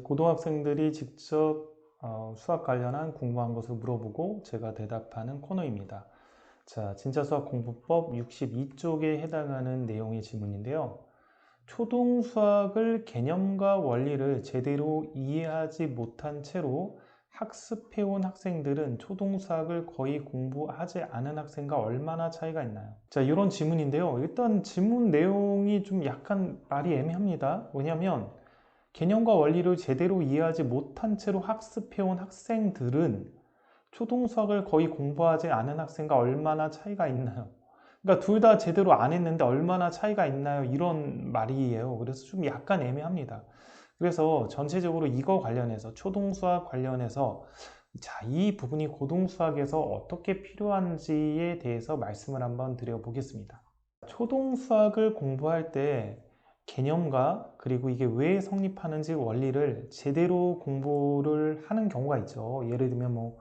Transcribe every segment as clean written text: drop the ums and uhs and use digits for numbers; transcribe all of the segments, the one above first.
고등학생들이 직접 수학 관련한 궁금한 것을 물어보고 제가 대답하는 코너입니다. 자, 진짜 수학 공부법 62쪽에 해당하는 내용의 질문인데요. 초등 수학을 개념과 원리를 제대로 이해하지 못한 채로 학습해온 학생들은 초등 수학을 거의 공부하지 않은 학생과 얼마나 차이가 있나요? 자, 이런 질문인데요. 일단 질문 내용이 좀 약간 말이 애매합니다. 왜냐하면 개념과 원리를 제대로 이해하지 못한 채로 학습해온 학생들은 초등 수학을 거의 공부하지 않은 학생과 얼마나 차이가 있나요? 그러니까 둘 다 제대로 안 했는데 얼마나 차이가 있나요? 이런 말이에요. 그래서 좀 약간 애매합니다. 그래서 전체적으로 이거 관련해서 초등 수학 관련해서 자, 이 부분이 고등 수학에서 어떻게 필요한지에 대해서 말씀을 한번 드려보겠습니다. 초등 수학을 공부할 때 개념과 그리고 이게 왜 성립하는지 원리를 제대로 공부를 하는 경우가 있죠. 예를 들면 뭐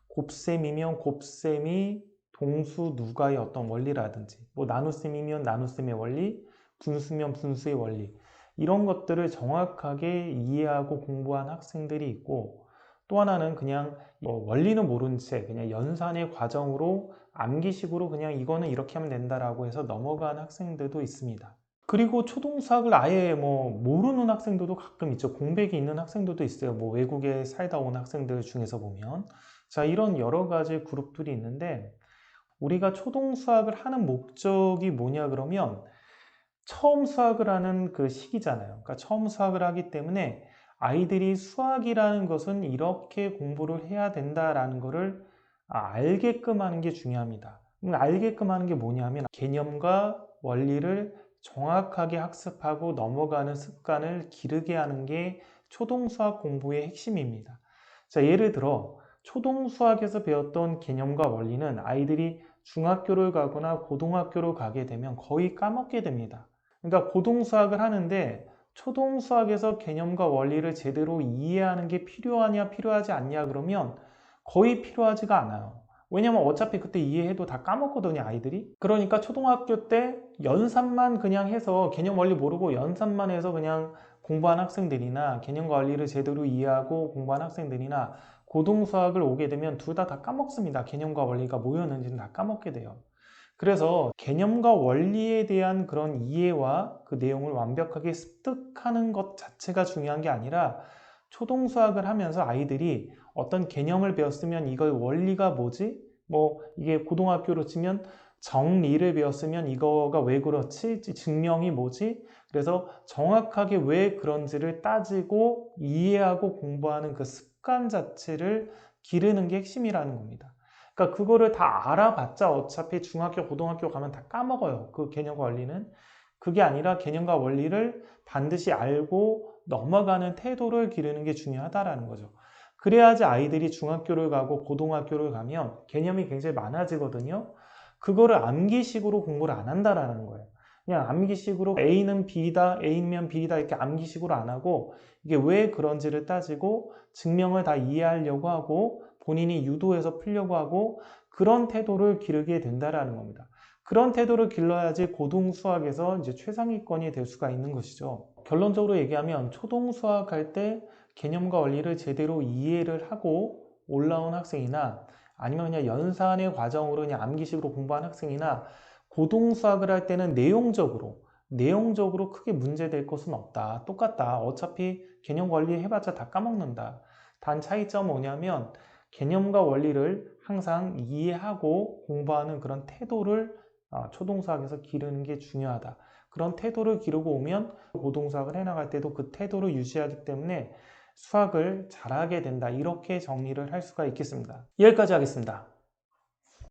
곱셈이면 곱셈이 동수 누가의 어떤 원리라든지 뭐 나눗셈이면 나눗셈의 원리, 분수면 분수의 원리 이런 것들을 정확하게 이해하고 공부한 학생들이 있고 또 하나는 그냥 원리는 모른 채 그냥 연산의 과정으로 암기식으로 그냥 이거는 이렇게 하면 된다라고 해서 넘어간 학생들도 있습니다. 그리고 초등수학을 아예 모르는 학생들도 가끔 있죠. 공백이 있는 학생들도 있어요. 뭐 외국에 살다 온 학생들 중에서 보면. 자, 이런 여러 가지 그룹들이 있는데 우리가 초등수학을 하는 목적이 뭐냐 그러면 처음 수학을 하는 그 시기잖아요. 그러니까 처음 수학을 하기 때문에 아이들이 수학이라는 것은 이렇게 공부를 해야 된다라는 것을 알게끔 하는 게 중요합니다. 알게끔 하는 게 뭐냐면 개념과 원리를 정확하게 학습하고 넘어가는 습관을 기르게 하는 게 초등수학 공부의 핵심입니다. 자, 예를 들어 초등수학에서 배웠던 개념과 원리는 아이들이 중학교를 가거나 고등학교를 가게 되면 거의 까먹게 됩니다. 그러니까 고등수학을 하는데 초등수학에서 개념과 원리를 제대로 이해하는 게 필요하냐 필요하지 않냐 그러면 거의 필요하지가 않아요. 왜냐면 어차피 그때 이해해도 다 까먹거든요, 아이들이. 그러니까 초등학교 때 연산만 그냥 해서 개념 원리 모르고 연산만 해서 그냥 공부한 학생들이나 개념과 원리를 제대로 이해하고 공부한 학생들이나 고등수학을 오게 되면 둘 다 까먹습니다. 개념과 원리가 뭐였는지는 다 까먹게 돼요. 그래서 개념과 원리에 대한 그런 이해와 그 내용을 완벽하게 습득하는 것 자체가 중요한 게 아니라 초등수학을 하면서 아이들이 어떤 개념을 배웠으면 이걸 원리가 뭐지? 뭐 이게 고등학교로 치면 정리를 배웠으면 이거가 왜 그렇지? 증명이 뭐지? 그래서 정확하게 왜 그런지를 따지고 이해하고 공부하는 그 습관 자체를 기르는 게 핵심이라는 겁니다. 그러니까 그거를 다 알아봤자 어차피 중학교, 고등학교 가면 다 까먹어요. 그 개념과 원리는. 그게 아니라 개념과 원리를 반드시 알고 넘어가는 태도를 기르는 게 중요하다라는 거죠. 그래야지 아이들이 중학교를 가고 고등학교를 가면 개념이 굉장히 많아지거든요. 그거를 암기식으로 공부를 안 한다라는 거예요. 그냥 암기식으로 A는 B다, A면 B다 이렇게 암기식으로 안 하고 이게 왜 그런지를 따지고 증명을 다 이해하려고 하고 본인이 유도해서 풀려고 하고 그런 태도를 기르게 된다라는 겁니다. 그런 태도를 길러야지 고등 수학에서 이제 최상위권이 될 수가 있는 것이죠. 결론적으로 얘기하면 초등 수학할 때 개념과 원리를 제대로 이해를 하고 올라온 학생이나 아니면 그냥 연산의 과정으로 그냥 암기식으로 공부한 학생이나 고등 수학을 할 때는 내용적으로 크게 문제될 것은 없다. 똑같다. 어차피 개념 원리 해봤자 다 까먹는다. 단 차이점은 뭐냐면 개념과 원리를 항상 이해하고 공부하는 그런 태도를 초등수학에서 기르는 게 중요하다. 그런 태도를 기르고 오면 고등수학을 해나갈 때도 그 태도를 유지하기 때문에 수학을 잘하게 된다. 이렇게 정리를 할 수가 있겠습니다. 여기까지 하겠습니다.